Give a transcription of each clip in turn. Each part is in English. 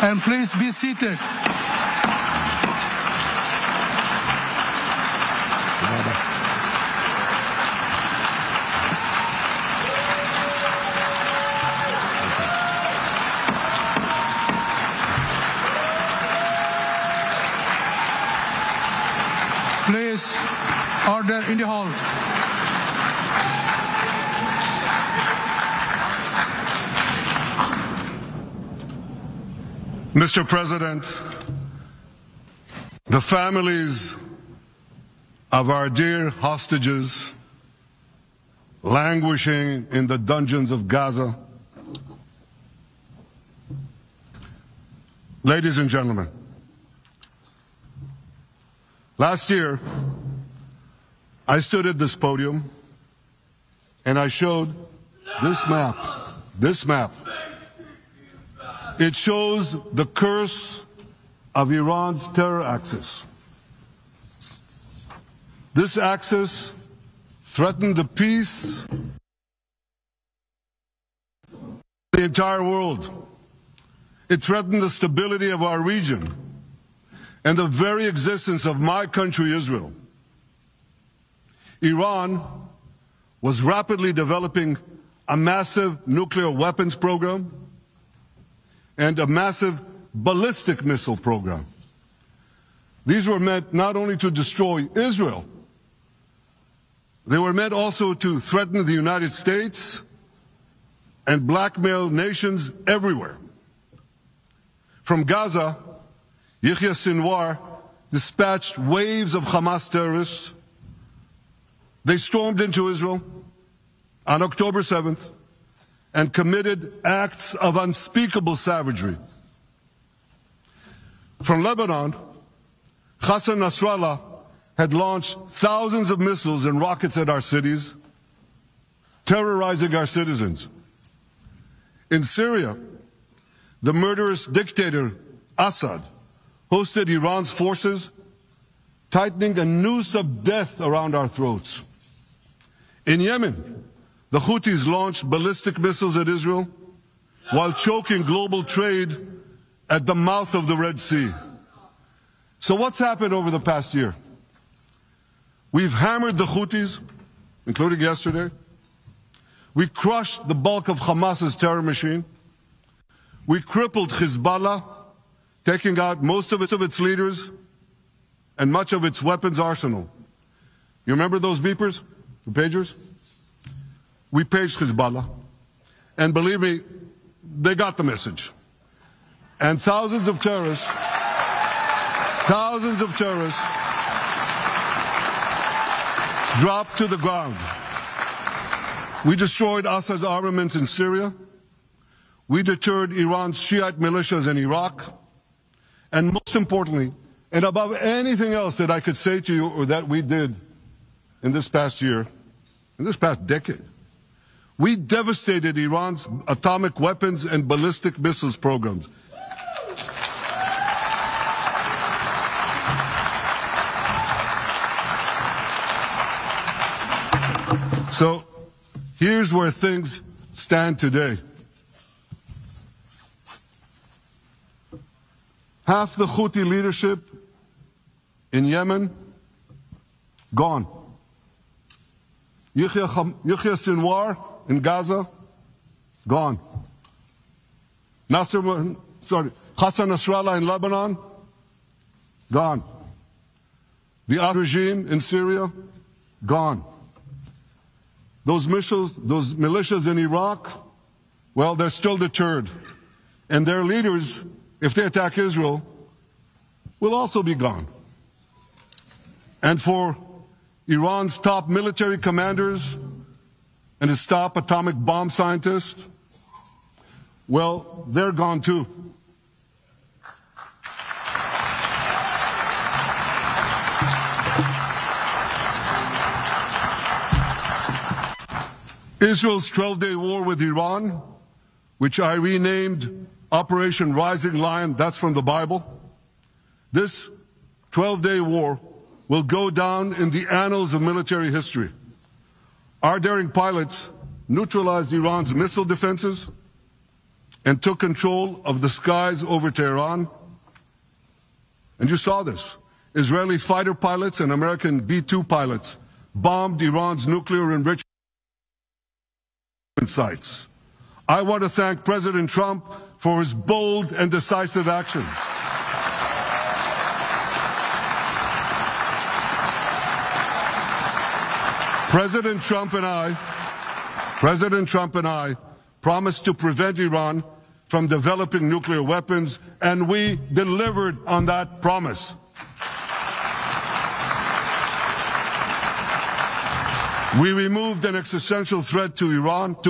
And please be seated. Please, order in the hall. Mr. President, the families of our dear hostages languishing in the dungeons of Gaza, ladies and gentlemen, last year, I stood at this podium and I showed this map. This map. It shows the curse of Iran's terror axis. This axis threatened the peace of the entire world. It threatened the stability of our region and the very existence of my country, Israel. Iran was rapidly developing a massive nuclear weapons program and a massive ballistic missile program. These were meant not only to destroy Israel, they were meant also to threaten the United States and blackmail nations everywhere. From Gaza, Yahya Sinwar dispatched waves of Hamas terrorists. They stormed into Israel on October 7th and committed acts of unspeakable savagery. From Lebanon, Hassan Nasrallah had launched thousands of missiles and rockets at our cities, terrorizing our citizens. In Syria, the murderous dictator Assad hosted Iran's forces, tightening a noose of death around our throats. In Yemen, the Houthis launched ballistic missiles at Israel while choking global trade at the mouth of the Red Sea. So what's happened over the past year? We've hammered the Houthis, including yesterday. We crushed the bulk of Hamas's terror machine. We crippled Hezbollah, taking out most of its leaders and much of its weapons arsenal. You remember those beepers, the pagers? We paged Hezbollah, and believe me, they got the message. And thousands of terrorists dropped to the ground. We destroyed Assad's armaments in Syria. We deterred Iran's Shiite militias in Iraq. And most importantly, and above anything else that I could say to you or that we did in this past year, in this past decade, we devastated Iran's atomic weapons and ballistic missiles programs. So, here's where things stand today. Half the Houthi leadership in Yemen, gone. Yahya Sinwar in Gaza, gone. Hassan Nasrallah in Lebanon, gone. The Assad regime in Syria, gone. Those militias in Iraq, well, they're still deterred. And their leaders, if they attack Israel, will also be gone. And for Iran's top military commanders and his top atomic bomb scientists, well, they're gone too. Israel's 12-day war with Iran, which I renamed Operation Rising Lion, that's from the Bible. This 12-day war will go down in the annals of military history. Our daring pilots neutralized Iran's missile defenses, and took control of the skies over Tehran. And you saw this. Israeli fighter pilots and American B-2 pilots bombed Iran's nuclear enrichment sites. I want to thank President Trump for his bold and decisive actions. President Trump and I promised to prevent Iran from developing nuclear weapons, and we delivered on that promise. We removed an existential threat to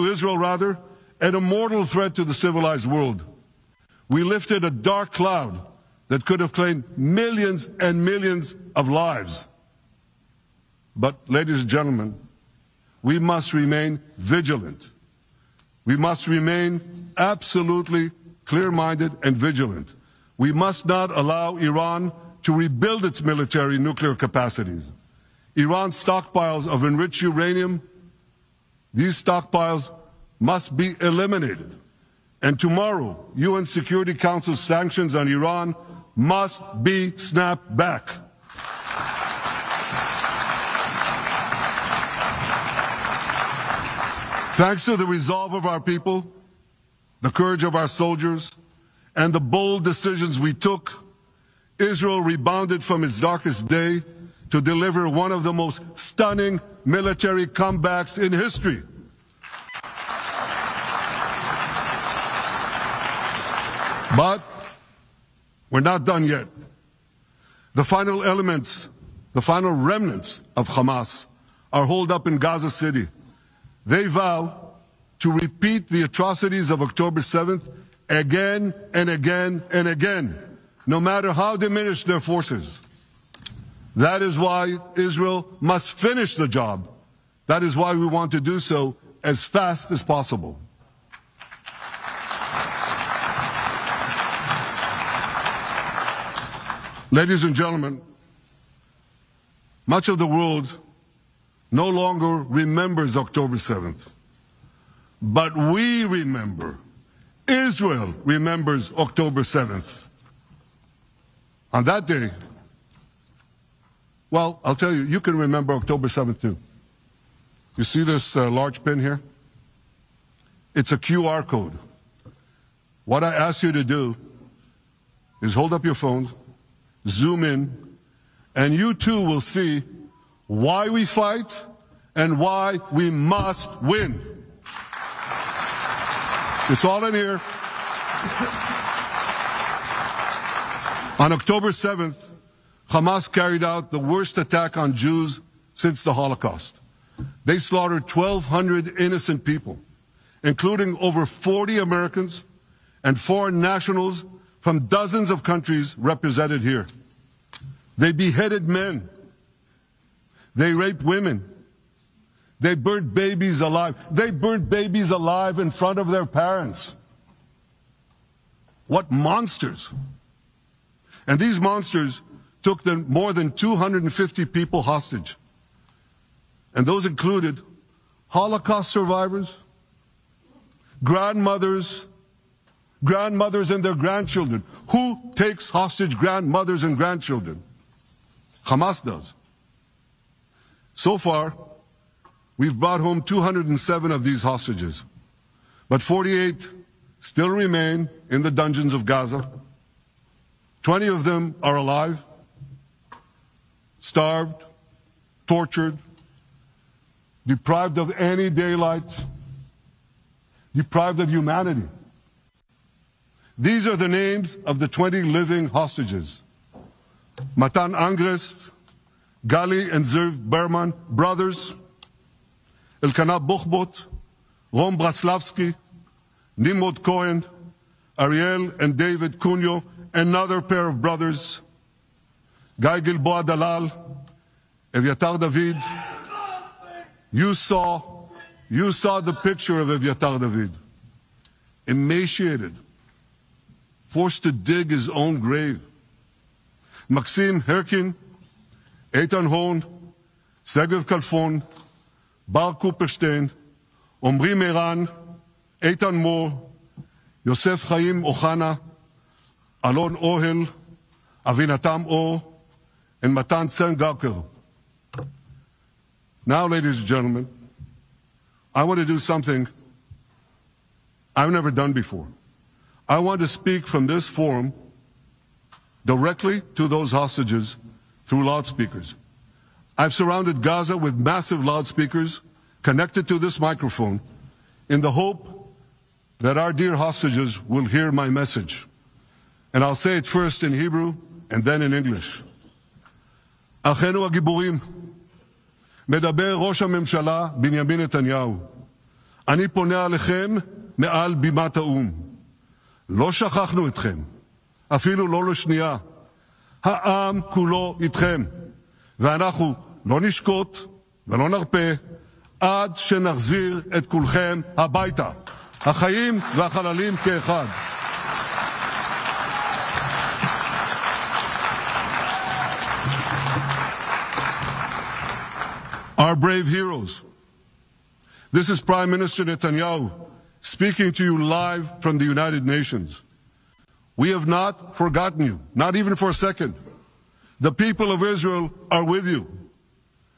Israel, and a mortal threat to the civilized world. We lifted a dark cloud that could have claimed millions and millions of lives. But, ladies and gentlemen, we must remain vigilant. We must remain absolutely clear-minded and vigilant. We must not allow Iran to rebuild its military nuclear capacities. Iran's stockpiles of enriched uranium, these stockpiles must be eliminated. And tomorrow, UN Security Council sanctions on Iran must be snapped back. Thanks to the resolve of our people, the courage of our soldiers, and the bold decisions we took, Israel rebounded from its darkest day to deliver one of the most stunning military comebacks in history. But we're not done yet. The final remnants of Hamas are holed up in Gaza City. They vow to repeat the atrocities of October 7th again and again and again, no matter how diminished their forces. That is why Israel must finish the job. That is why we want to do so as fast as possible. Ladies and gentlemen, much of the world no longer remembers October 7th. But we remember. Israel remembers October 7th. On that day, well, I'll tell you, you can remember October 7th too. You see this large pin here? It's a QR code. What I ask you to do is hold up your phones, zoom in, and you too will see why we fight and why we must win. It's all in here. On October 7th, Hamas carried out the worst attack on Jews since the Holocaust. They slaughtered 1,200 innocent people, including over 40 Americans and foreign nationals from dozens of countries represented here. They beheaded men. They raped women. They burnt babies alive. They burnt babies alive in front of their parents. What monsters! And these monsters took more than 250 people hostage. And those included Holocaust survivors, grandmothers and their grandchildren. Who takes hostage grandmothers and grandchildren? Hamas does. So far, we've brought home 207 of these hostages, but 48 still remain in the dungeons of Gaza. 20 of them are alive, starved, tortured, deprived of any daylight, deprived of humanity. These are the names of the 20 living hostages. Matan Angrest, Gali and Zev Berman, brothers, Elkanah Buchbot, Rom Braslavsky, Nimrod Cohen, Ariel and David Cunyo, another pair of brothers, Guy Gilboa Dalal, Eviatar David. You saw the picture of Eviatar David, emaciated, forced to dig his own grave. Maxim Herkin, Eitan Horn, Segev Kalfon, Bar Kupperstein, Omri Meran, Eitan Moore, יוסף חיים אוחנה, אלון אוהל, אבינתם אור, and Matan Tsengaker. Now, ladies and gentlemen, I want to do something I've never done before. I want to speak from this forum directly to those hostages through loudspeakers. I've surrounded Gaza with massive loudspeakers connected to this microphone in the hope that our dear hostages will hear my message. And I'll say it first in Hebrew and then in English. אחינו הגיבורים, מדבר ראש הממשלה בנימין נתניהו. אני פונה עליכם מעל בימת האו"ם. לא שכחנו אתכם, אפילו לא לשנייה. העם כולו איתכם, ואנחנו לא נשקוט ולא נרפה עד שנחזיר את כולכם הביתה, החיים והחללים כאחד. Our brave heroes. This is Prime Minister Netanyahu speaking to you live from the United Nations. We have not forgotten you, not even for a second. The people of Israel are with you.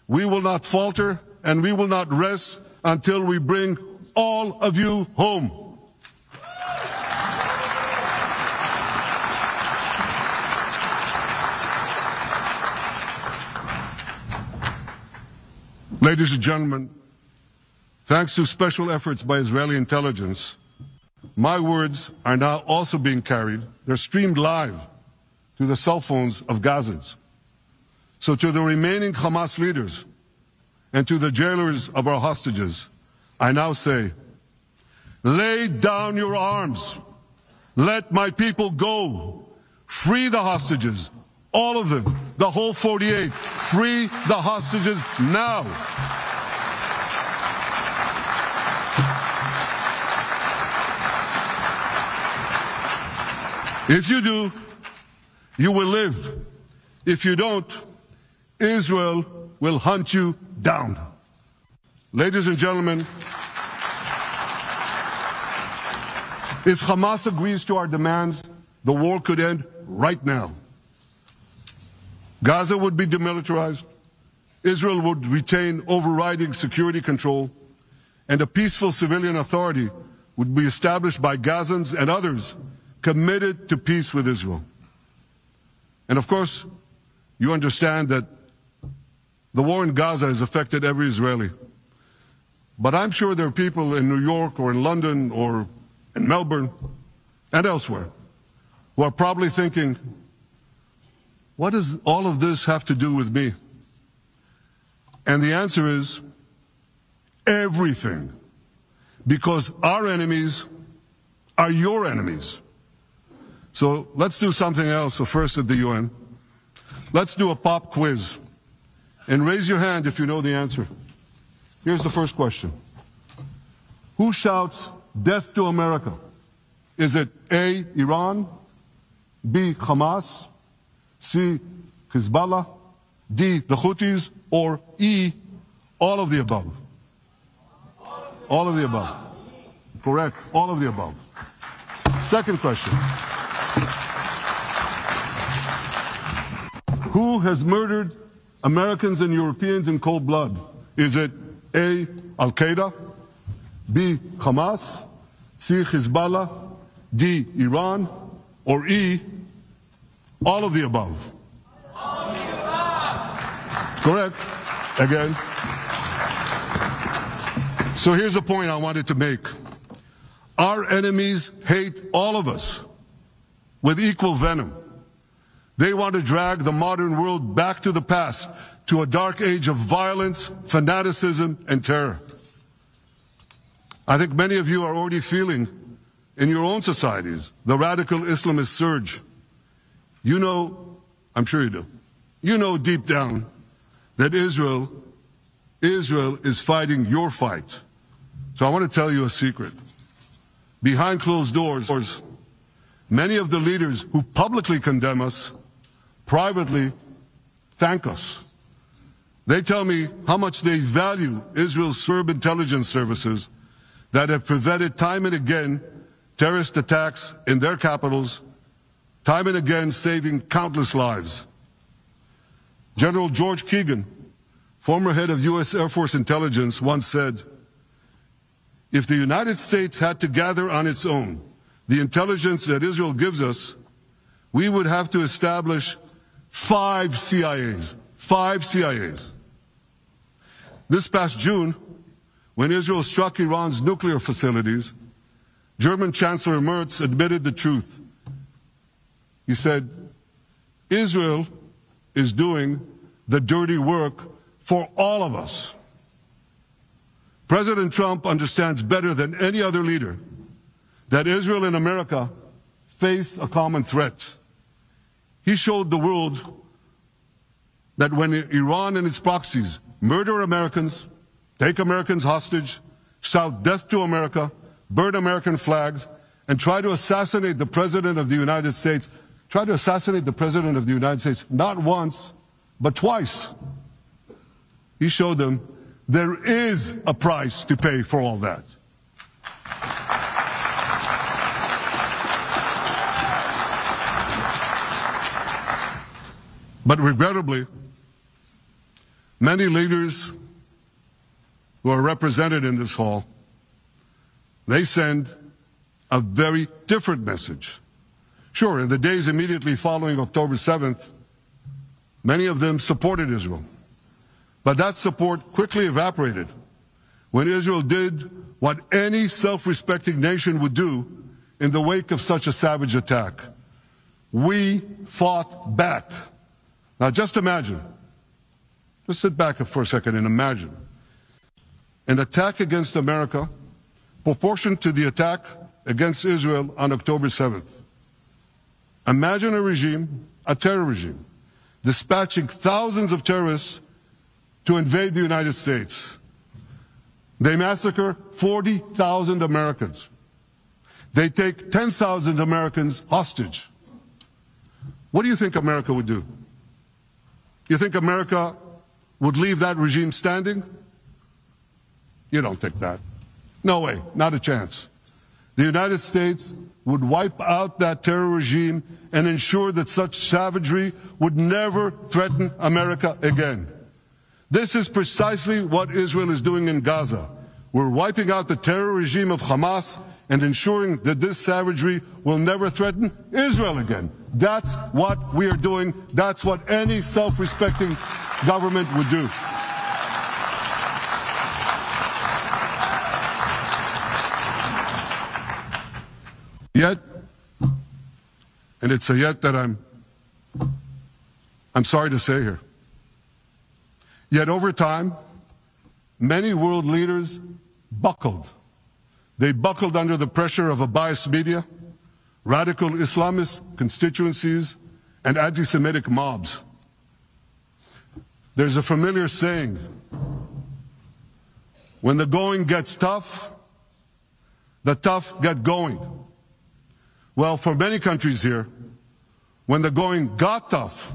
We will not falter and we will not rest until we bring all of you home. Ladies and gentlemen, thanks to special efforts by Israeli intelligence, my words are now also being carried. They're streamed live to the cell phones of Gazans. So to the remaining Hamas leaders and to the jailers of our hostages, I now say, lay down your arms. Let my people go. Free the hostages. All of them. The whole 48. Free the hostages now. If you do, you will live. If you don't, Israel will hunt you down. Ladies and gentlemen, if Hamas agrees to our demands, the war could end right now. Gaza would be demilitarized, Israel would retain overriding security control, and a peaceful civilian authority would be established by Gazans and others committed to peace with Israel. And of course, you understand that the war in Gaza has affected every Israeli. But I'm sure there are people in New York or in London or in Melbourne and elsewhere who are probably thinking, what does all of this have to do with me? And the answer is everything. Because our enemies are your enemies. So let's do something else. So first at the UN, let's do a pop quiz. And raise your hand if you know the answer. Here's the first question. Who shouts death to America? Is it A, Iran, B, Hamas, C, Hezbollah, D, the Houthis, or E, all of the above? All of the above. Correct. All of the above. Second question. Who has murdered Americans and Europeans in cold blood? Is it A, Al-Qaeda, B, Hamas, C, Hezbollah, D, Iran, or E, all of the above? All of the above. Correct. Again. So here's the point I wanted to make. Our enemies hate all of us with equal venom. They want to drag the modern world back to the past, to a dark age of violence, fanaticism, and terror. I think many of you are already feeling in your own societies the radical Islamist surge. You know, I'm sure you do, you know deep down that Israel is fighting your fight. So I want to tell you a secret. Behind closed doors, many of the leaders who publicly condemn us privately thank us. They tell me how much they value Israel's Serb intelligence services that have prevented time and again terrorist attacks in their capitals, time and again saving countless lives. General George Keegan, former head of U.S. Air Force Intelligence, once said, "If the United States had to gather on its own the intelligence that Israel gives us, we would have to establish 5 CIAs. 5 CIAs. This past June, when Israel struck Iran's nuclear facilities, German Chancellor Merz admitted the truth. He said, Israel is doing the dirty work for all of us. President Trump understands better than any other leader that Israel and America face a common threat. He showed the world that when Iran and its proxies murder Americans, take Americans hostage, shout death to America, burn American flags, and try to assassinate the President of the United States, not once, but twice. He showed them there is a price to pay for all that. But regrettably, many leaders who are represented in this hall, they send a very different message. Sure, in the days immediately following October 7th, many of them supported Israel. But that support quickly evaporated when Israel did what any self-respecting nation would do in the wake of such a savage attack. We fought back. Now just imagine, just sit back for a second and imagine an attack against America proportioned to the attack against Israel on October 7th. Imagine a regime, a terror regime, dispatching thousands of terrorists to invade the United States. They massacre 40,000 Americans. They take 10,000 Americans hostage. What do you think America would do? You think America would leave that regime standing? You don't think that. No way, not a chance. The United States would wipe out that terror regime and ensure that such savagery would never threaten America again. This is precisely what Israel is doing in Gaza. We're wiping out the terror regime of Hamas and ensuring that this savagery will never threaten Israel again. That's what we are doing. That's what any self-respecting government would do. Yet, and it's a yet that I'm sorry to say here, yet over time, many world leaders buckled. They buckled under the pressure of a biased media, radical Islamist constituencies, and anti-Semitic mobs. There's a familiar saying, when the going gets tough, the tough get going. Well, for many countries here, when the going got tough,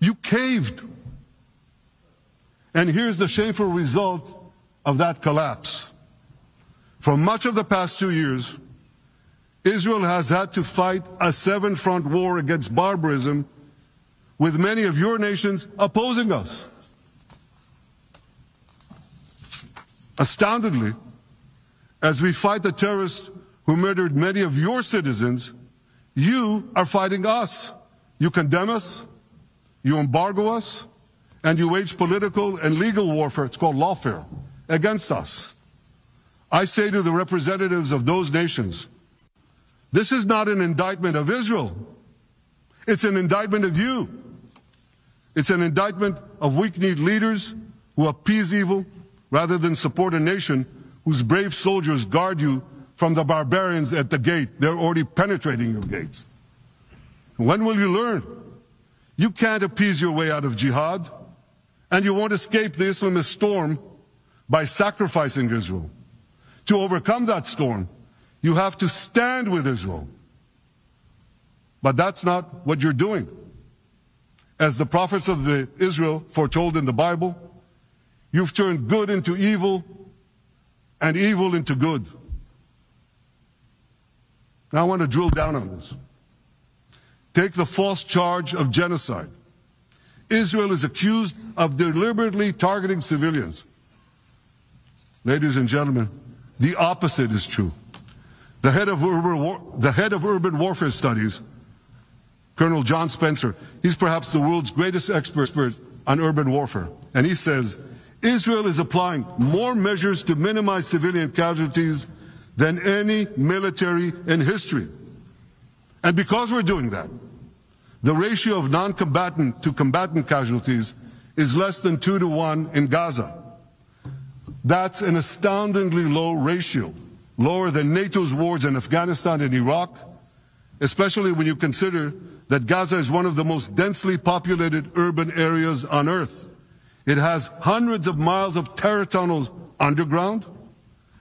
you caved. And here's the shameful result of that collapse. For much of the past 2 years, Israel has had to fight a 7-front war against barbarism with many of your nations opposing us. Astoundingly, as we fight the terrorists who murdered many of your citizens, you are fighting us. You condemn us, you embargo us, and you wage political and legal warfare, it's called lawfare, against us. I say to the representatives of those nations, this is not an indictment of Israel. It's an indictment of you. It's an indictment of weak-kneed leaders who appease evil rather than support a nation whose brave soldiers guard you from the barbarians at the gate. They're already penetrating your gates. When will you learn? You can't appease your way out of jihad, and you won't escape the Islamist storm by sacrificing Israel. To overcome that storm, you have to stand with Israel. But that's not what you're doing. As the prophets of Israel foretold in the Bible, you've turned good into evil and evil into good. Now I want to drill down on this. Take the false charge of genocide. Israel is accused of deliberately targeting civilians. Ladies and gentlemen, the opposite is true. The head of urban warfare studies, Colonel John Spencer, he's perhaps the world's greatest expert on urban warfare. And he says, Israel is applying more measures to minimize civilian casualties than any military in history. And because we're doing that, the ratio of non-combatant to combatant casualties is less than 2 to 1 in Gaza. That's an astoundingly low ratio, lower than NATO's wars in Afghanistan and Iraq, especially when you consider that Gaza is one of the most densely populated urban areas on Earth. It has hundreds of miles of terror tunnels underground,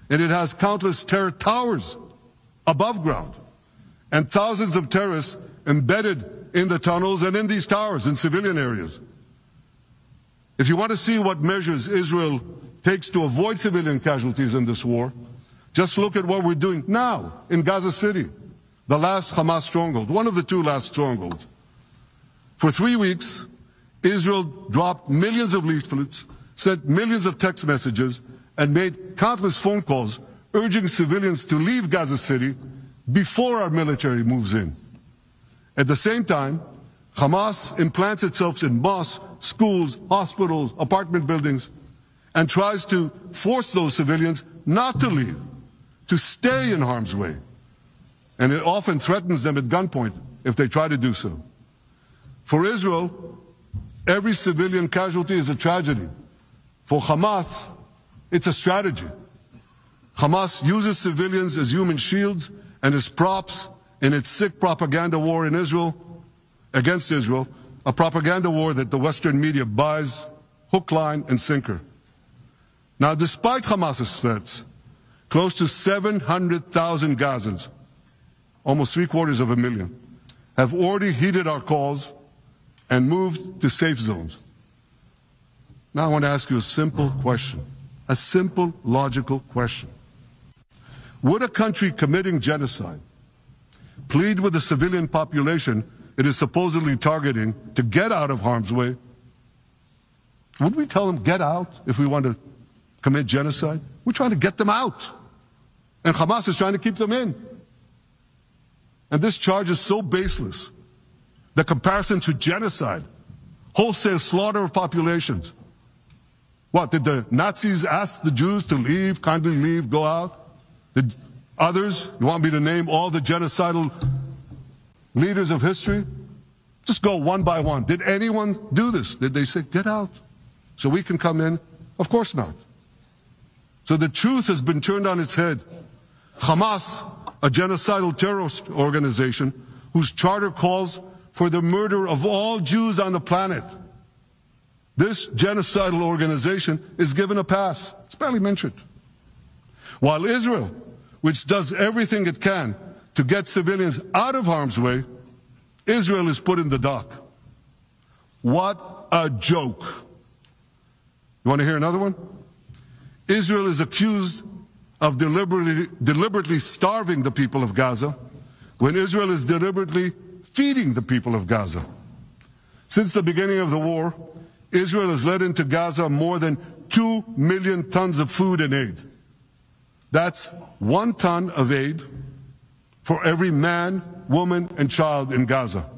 and it has countless terror towers above ground, and thousands of terrorists embedded in the tunnels and in these towers in civilian areas. If you want to see what measures Israel takes to avoid civilian casualties in this war, just look at what we're doing now in Gaza City, the last Hamas stronghold, one of the 2 last strongholds. For 3 weeks, Israel dropped millions of leaflets, sent millions of text messages, and made countless phone calls urging civilians to leave Gaza City before our military moves in. At the same time, Hamas implants itself in mosques, schools, hospitals, apartment buildings, and tries to force those civilians not to leave, to stay in harm's way. And it often threatens them at gunpoint if they try to do so. For Israel, every civilian casualty is a tragedy. For Hamas, it's a strategy. Hamas uses civilians as human shields and as props in its sick propaganda war in Israel, against Israel, a propaganda war that the Western media buys hook, line, and sinker. Now, despite Hamas's threats, close to 700,000 Gazans, almost 750,000, have already heeded our calls and moved to safe zones. Now I want to ask you a simple question, a simple, logical question. Would a country committing genocide plead with the civilian population it is supposedly targeting to get out of harm's way? Would we tell them, get out, if we want to commit genocide? We're trying to get them out. And Hamas is trying to keep them in. And this charge is so baseless. The comparison to genocide, wholesale slaughter of populations. What, did the Nazis ask the Jews to leave, kindly leave, go out? Did others, you want me to name all the genocidal leaders of history? Just go one by one. Did anyone do this? Did they say, get out so we can come in? Of course not. So the truth has been turned on its head. Hamas, a genocidal terrorist organization whose charter calls for the murder of all Jews on the planet. This genocidal organization is given a pass. It's barely mentioned. While Israel, which does everything it can to get civilians out of harm's way, Israel is put in the dock. What a joke. You want to hear another one? Israel is accused of deliberately starving the people of Gaza when Israel is deliberately feeding the people of Gaza. Since the beginning of the war, Israel has led into Gaza more than 2 million tons of food and aid. That's 1 ton of aid for every man, woman, and child in Gaza.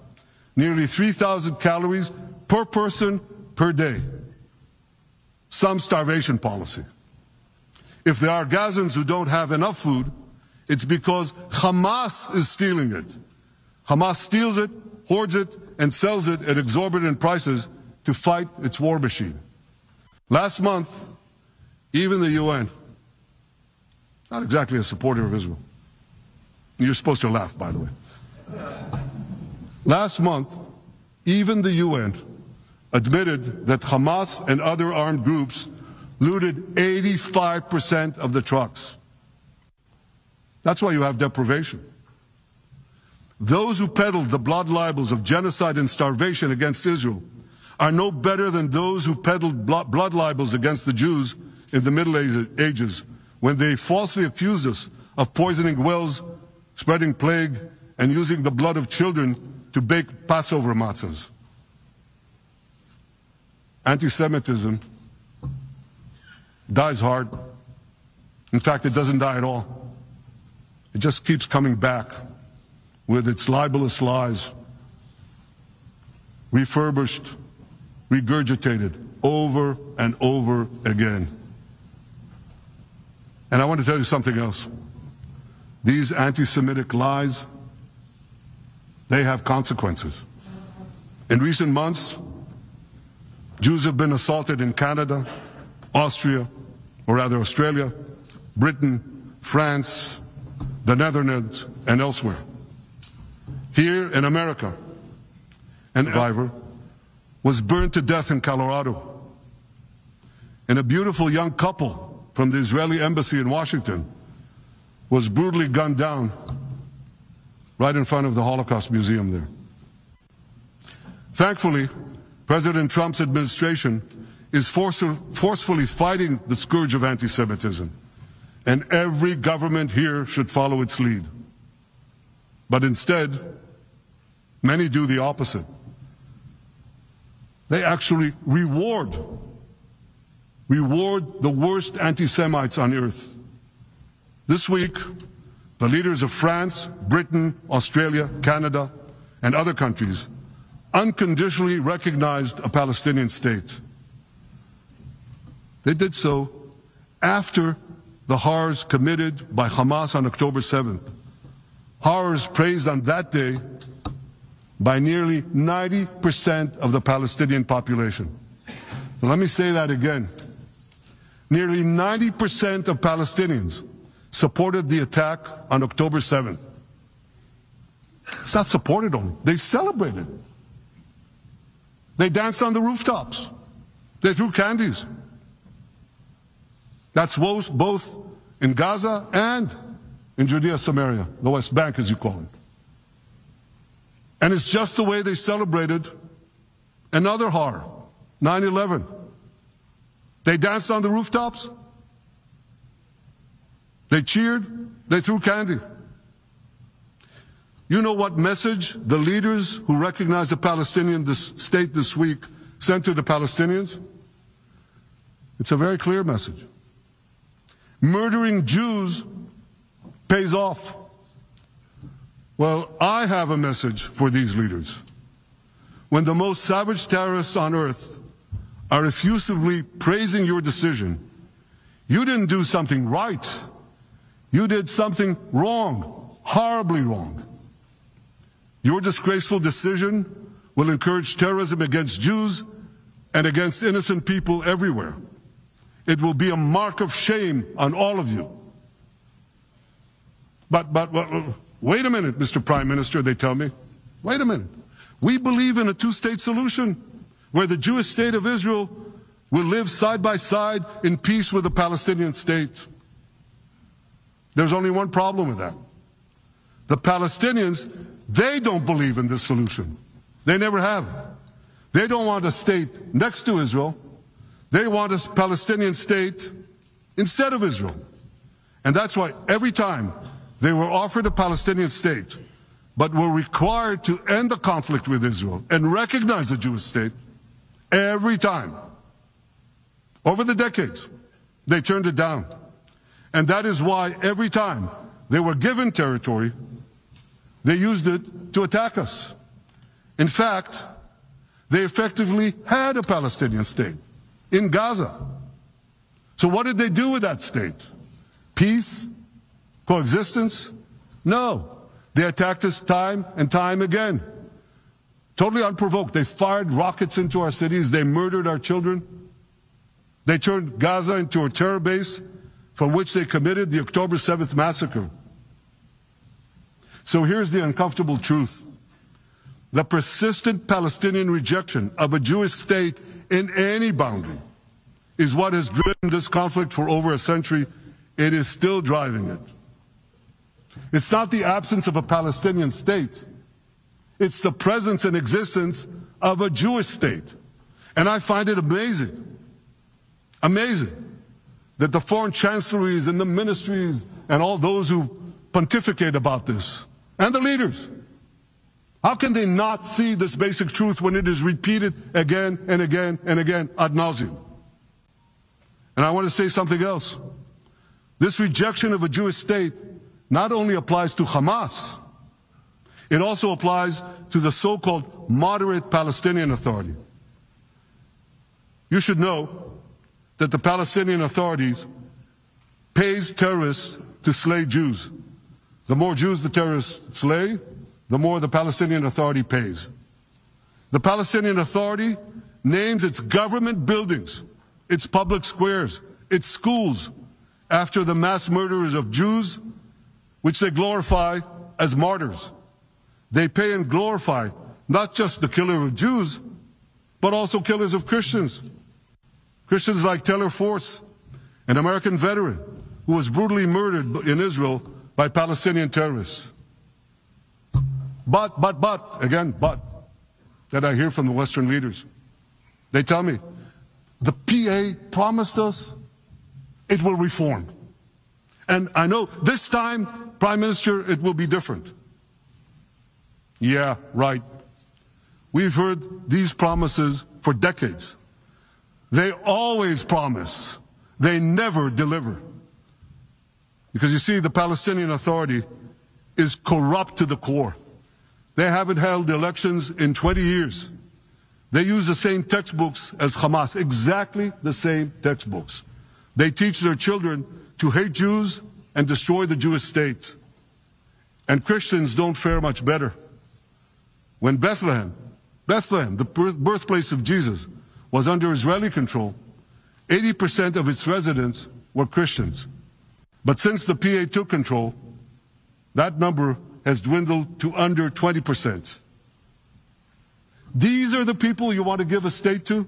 Nearly 3,000 calories per person per day. Some starvation policy. If there are Gazans who don't have enough food, it's because Hamas is stealing it. Hamas steals it, hoards it, and sells it at exorbitant prices to fight its war machine. Last month, even the UN, not exactly a supporter of Israel. You're supposed to laugh, by the way. Last month, even the UN admitted that Hamas and other armed groups looted 85% of the trucks. That's why you have deprivation. Those who peddled the blood libels of genocide and starvation against Israel are no better than those who peddled blood libels against the Jews in the Middle Ages when they falsely accused us of poisoning wells spreading plague, and using the blood of children to bake Passover matzahs. Anti-Semitism dies hard. In fact, it doesn't die at all. It just keeps coming back with its libelous lies, refurbished, regurgitated over and over again. And I want to tell you something else. These anti-Semitic lies, they have consequences. In recent months, Jews have been assaulted in Canada, Austria, or rather Australia, Britain, France, the Netherlands, and elsewhere. Here in America, an survivor was burned to death in Colorado. And a beautiful young couple from the Israeli embassy in Washington was brutally gunned down right in front of the Holocaust Museum there. Thankfully, President Trump's administration is forcefully fighting the scourge of anti-Semitism, and every government here should follow its lead. But instead, many do the opposite. They actually reward the worst anti-Semites on earth. This week, the leaders of France, Britain, Australia, Canada, and other countries unconditionally recognized a Palestinian state. They did so after the horrors committed by Hamas on October 7th. Horrors praised on that day by nearly 90% of the Palestinian population. So let me say that again. Nearly 90% of Palestinians supported the attack on October 7th. It's not supported only. They celebrated. They danced on the rooftops. They threw candies. That's both in Gaza and in Judea, Samaria, the West Bank as you call it. And it's just the way they celebrated another horror, 9/11. They danced on the rooftops. They cheered. They threw candy. You know what message the leaders who recognize the Palestinian state this week sent to the Palestinians? It's a very clear message. Murdering Jews pays off. Well, I have a message for these leaders. When the most savage terrorists on earth are effusively praising your decision, you didn't do something right. You did something wrong, horribly wrong. Your disgraceful decision will encourage terrorism against Jews and against innocent people everywhere. It will be a mark of shame on all of you. But wait a minute, Mr. Prime Minister, they tell me. Wait a minute. We believe in a two-state solution where the Jewish state of Israel will live side by side in peace with the Palestinian state. There's only one problem with that. The Palestinians, they don't believe in this solution. They never have. They don't want a state next to Israel. They want a Palestinian state instead of Israel. And that's why every time they were offered a Palestinian state, but were required to end the conflict with Israel and recognize the Jewish state, every time, over the decades, they turned it down. And that is why every time they were given territory, they used it to attack us. In fact, they effectively had a Palestinian state in Gaza. So what did they do with that state? Peace? Coexistence? No. They attacked us time and time again. Totally unprovoked. They fired rockets into our cities. They murdered our children. They turned Gaza into a terror base from which they committed the October 7th massacre. So here's the uncomfortable truth. The persistent Palestinian rejection of a Jewish state in any boundary is what has driven this conflict for over a century. It is still driving it. It's not the absence of a Palestinian state. It's the presence and existence of a Jewish state. And I find it amazing that the foreign chancelleries and the ministries and all those who pontificate about this, and the leaders. How can they not see this basic truth when it is repeated again and again and again ad nauseum? And I want to say something else. This rejection of a Jewish state not only applies to Hamas, it also applies to the so-called moderate Palestinian Authority. You should know that the Palestinian authorities pays terrorists to slay Jews. The more Jews the terrorists slay, the more the Palestinian Authority pays. The Palestinian Authority names its government buildings, its public squares, its schools, after the mass murderers of Jews, which they glorify as martyrs. They pay and glorify not just the killer of Jews, but also killers of Christians. Christians like Taylor Force, an American veteran who was brutally murdered in Israel by Palestinian terrorists. But, that I hear from the Western leaders. They tell me, the PA promised us it will reform. And I know this time, Prime Minister, it will be different. Yeah, right. We've heard these promises for decades. They always promise. They never deliver. Because you see, the Palestinian Authority is corrupt to the core. They haven't held elections in 20 years. They use the same textbooks as Hamas, exactly the same textbooks. They teach their children to hate Jews and destroy the Jewish state. And Christians don't fare much better. When Bethlehem, the birthplace of Jesus, was under Israeli control, 80% of its residents were Christians. But since the PA took control, that number has dwindled to under 20%. These are the people you want to give a state to?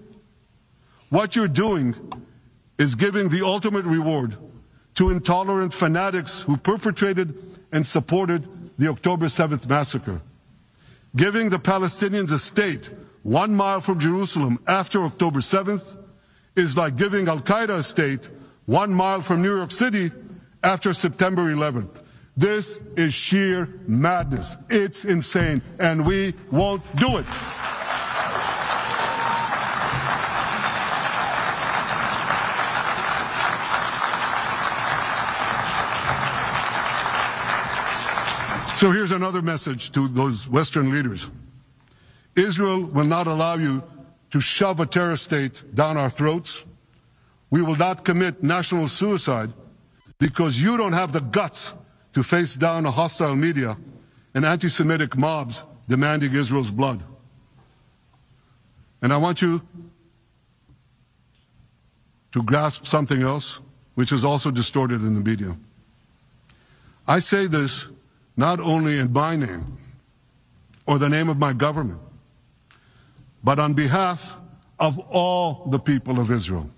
What you're doing is giving the ultimate reward to intolerant fanatics who perpetrated and supported the October 7th massacre. Giving the Palestinians a state 1 mile from Jerusalem after October 7th is like giving Al-Qaeda a state 1 mile from New York City after September 11th. This is sheer madness. It's insane, and we won't do it. So here's another message to those Western leaders. Israel will not allow you to shove a terror state down our throats. We will not commit national suicide because you don't have the guts to face down a hostile media and anti-Semitic mobs demanding Israel's blood. And I want you to grasp something else, which is also distorted in the media. I say this not only in my name or the name of my government, but on behalf of all the people of Israel.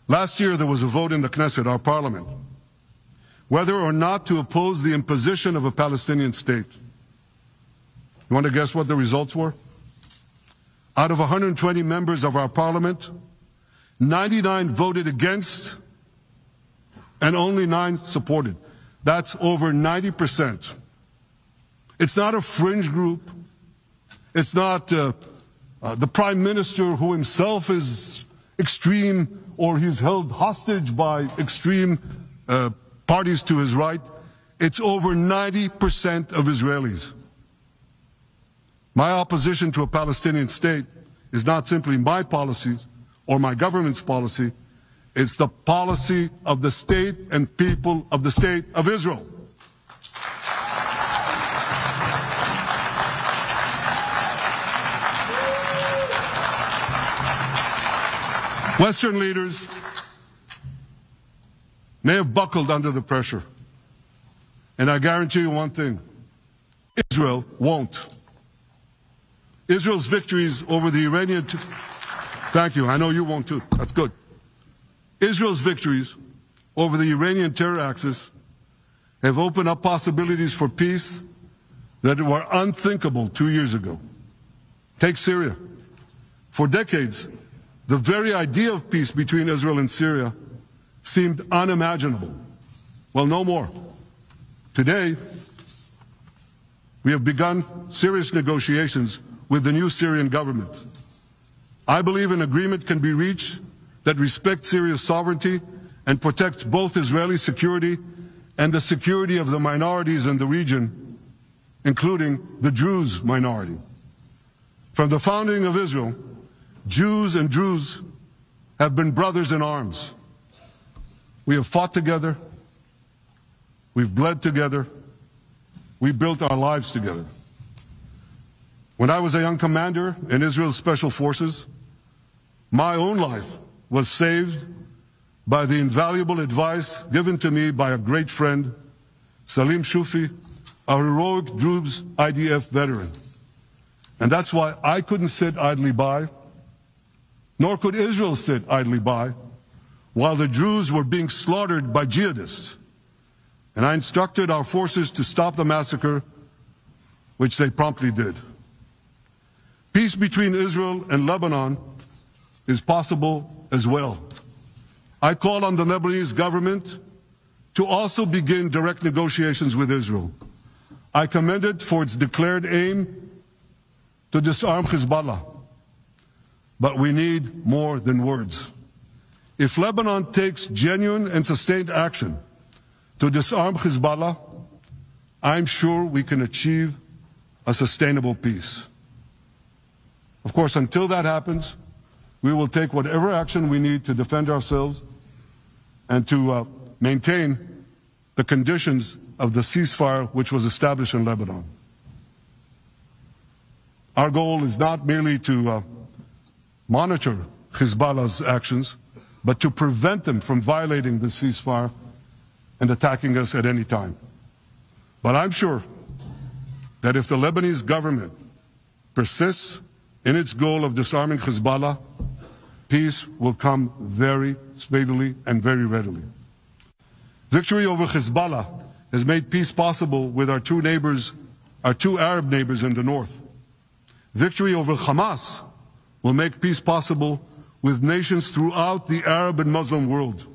Last year there was a vote in the Knesset, our parliament, whether or not to oppose the imposition of a Palestinian state. You want to guess what the results were? Out of 120 members of our parliament, 99 voted against and only 9 supported. That's over 90%. It's not a fringe group. It's not the prime minister who himself is extreme or he's held hostage by extreme parties to his right. It's over 90% of Israelis. My opposition to a Palestinian state is not simply my policies or my government's policy. It's the policy of the state and people of the state of Israel. Western leaders may have buckled under the pressure. And I guarantee you one thing, Israel won't. Israel's victories over the Iranian... Thank you, I know you won't too, that's good. Israel's victories over the Iranian terror axis have opened up possibilities for peace that were unthinkable 2 years ago. Take Syria. For decades, the very idea of peace between Israel and Syria seemed unimaginable. Well, no more. Today, we have begun serious negotiations with the new Syrian government. I believe an agreement can be reached that respects Syria's sovereignty and protects both Israeli security and the security of the minorities in the region, including the Druze minority. From the founding of Israel, Jews and Druze have been brothers in arms. We have fought together, we've bled together, we built our lives together. When I was a young commander in Israel's Special Forces, my own life was saved by the invaluable advice given to me by a great friend, Salim Shufi, a heroic Druze IDF veteran. And that's why I couldn't sit idly by, nor could Israel sit idly by, while the Druze were being slaughtered by jihadists. And I instructed our forces to stop the massacre, which they promptly did. Peace between Israel and Lebanon is possible as well. I call on the Lebanese government to also begin direct negotiations with Israel. I commend it for its declared aim to disarm Hezbollah. But we need more than words. If Lebanon takes genuine and sustained action to disarm Hezbollah, I'm sure we can achieve a sustainable peace. Of course, until that happens, we will take whatever action we need to defend ourselves and to maintain the conditions of the ceasefire which was established in Lebanon. Our goal is not merely to monitor Hezbollah's actions, but to prevent them from violating the ceasefire and attacking us at any time. But I'm sure that if the Lebanese government persists in its goal of disarming Hezbollah, peace will come very speedily and very readily. Victory over Hezbollah has made peace possible with our two Arab neighbors in the north. Victory over Hamas will make peace possible with nations throughout the Arab and Muslim world.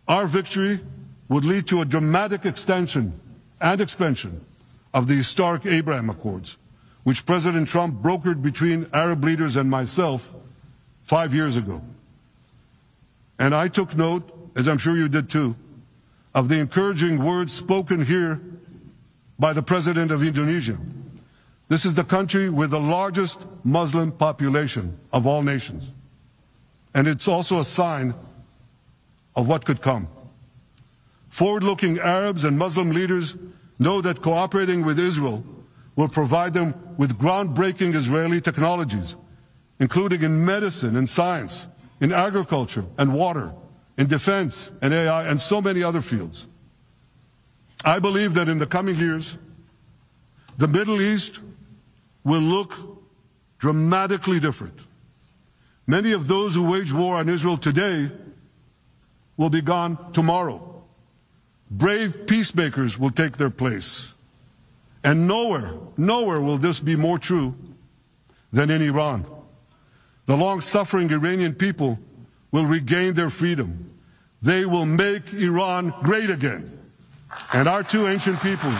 Our victory would lead to a dramatic extension and expansion of the historic Abraham Accords, which President Trump brokered between Arab leaders and myself 5 years ago. And I took note, as I'm sure you did too, of the encouraging words spoken here by the President of Indonesia. This is the country with the largest Muslim population of all nations. And it's also a sign of what could come. Forward-looking Arabs and Muslim leaders know that cooperating with Israel will provide them with groundbreaking Israeli technologies, including in medicine and science, in agriculture and water, in defense and AI, and so many other fields. I believe that in the coming years, the Middle East will look dramatically different. Many of those who wage war on Israel today will be gone tomorrow. Brave peacemakers will take their place. And nowhere will this be more true than in Iran. The long-suffering Iranian people will regain their freedom. They will make Iran great again. And our two ancient peoples,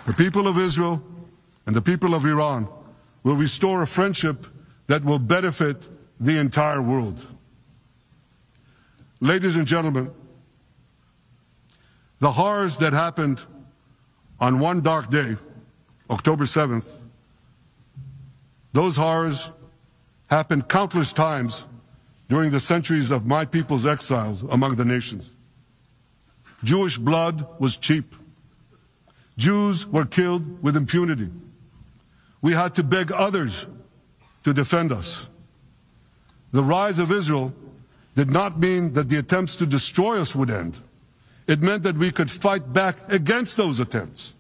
the people of Israel and the people of Iran, will restore a friendship that will benefit the entire world. Ladies and gentlemen, the horrors that happened on one dark day, October 7th, those horrors happened countless times during the centuries of my people's exiles among the nations. Jewish blood was cheap. Jews were killed with impunity. We had to beg others to defend us. The rise of Israel did not mean that the attempts to destroy us would end. It meant that we could fight back against those attempts.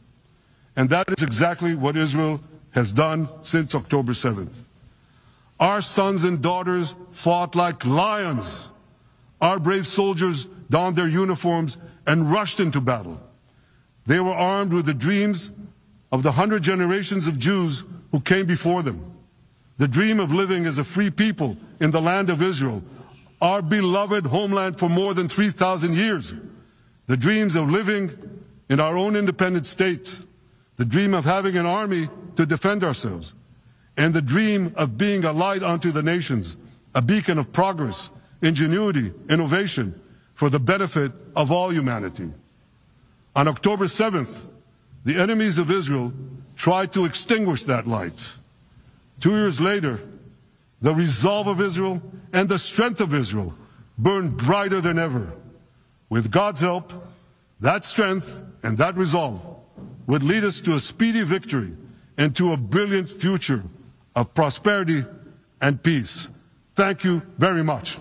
And that is exactly what Israel has done since October 7th. Our sons and daughters fought like lions. Our brave soldiers donned their uniforms and rushed into battle. They were armed with the dreams of the 100 generations of Jews who came before them. The dream of living as a free people in the land of Israel, our beloved homeland for more than 3,000 years, the dreams of living in our own independent state, the dream of having an army to defend ourselves, and the dream of being a light unto the nations, a beacon of progress, ingenuity, innovation, for the benefit of all humanity. On October 7th, the enemies of Israel tried to extinguish that light. 2 years later, the resolve of Israel and the strength of Israel burned brighter than ever. With God's help, that strength and that resolve would lead us to a speedy victory and to a brilliant future of prosperity and peace. Thank you very much.